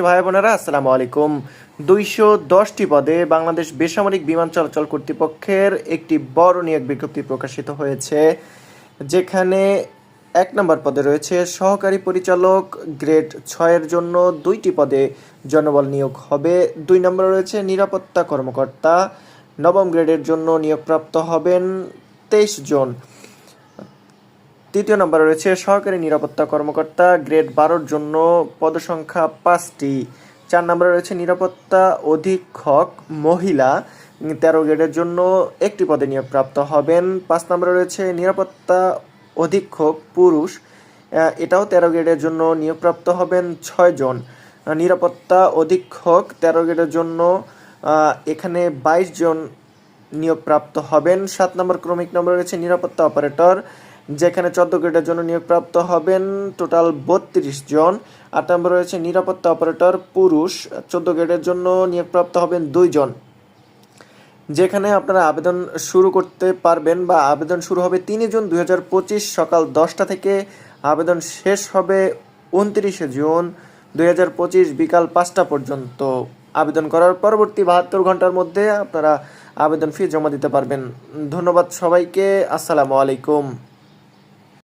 ভাই বোনেরা আসসালামু আলাইকুম। 210টি পদে বাংলাদেশ বেসামরিক বিমান চলাচল কর্তৃপক্ষের একটি বড় নিয়োগ বিজ্ঞপ্তি প্রকাশিত হয়েছে, যেখানে 1 নম্বর পদে রয়েছে সহকারী পরিচালক, গ্রেড 6-এর জন্য 2টি পদে জনবল নিয়োগ হবে। 2 নম্বরে রয়েছে নিরাপত্তা কর্মকর্তা, 9ম গ্রেডের জন্য নিয়োগপ্রাপ্ত হবেন 23 জন। 3য় নম্বরে রয়েছে সহকারী নিরাপত্তা কর্মকর্তা, গ্রেড 12-র জন্য পদসংখ্যা 5টি। 4 নম্বরে রয়েছে নিরাপত্তা অধীক্ষক মহিলা, 13 গ্রেডের জন্য 1টি পদে নিয়োগপ্রাপ্ত হবেন। 5 নম্বরে রয়েছে নিরাপত্তা অধীক্ষক পুরুষ, এটাও 13 গ্রেডের জন্য নিয়োগপ্রাপ্ত হবেন 6 জন। নিরাপত্তা অধীক্ষক 13 গ্রেডের জন্য এখানে 22 জন নিয়োগপ্রাপ্ত হবেন। 7 নম্বর ক্রমিক নম্বরে রয়েছে নিরাপত্তা অপারেটর, যেখানে 14 গ্রেডের জন্য নিয়োগপ্রাপ্ত হবেন টোটাল 32 জন। 8 নম্বর রয়েছে নিরাপত্তা অপারেটর পুরুষ, 14 গ্রেডের জন্য নিয়োগপ্রাপ্ত হবেন 2 জন। যেখানে আপনারা আবেদন শুরু করতে পারবেন বা আবেদন শুরু হবে 3 জুন 2025 সকাল 10টা থেকে, আবেদন শেষ হবে 29 জুন 2025 বিকাল 5টা পর্যন্ত। আবেদন করার পরবর্তী 72 ঘন্টার মধ্যে আপনারা আবেদন ফি জমা দিতে পারবেন। ধন্যবাদ সবাইকে। আসসালামু আলাইকুম।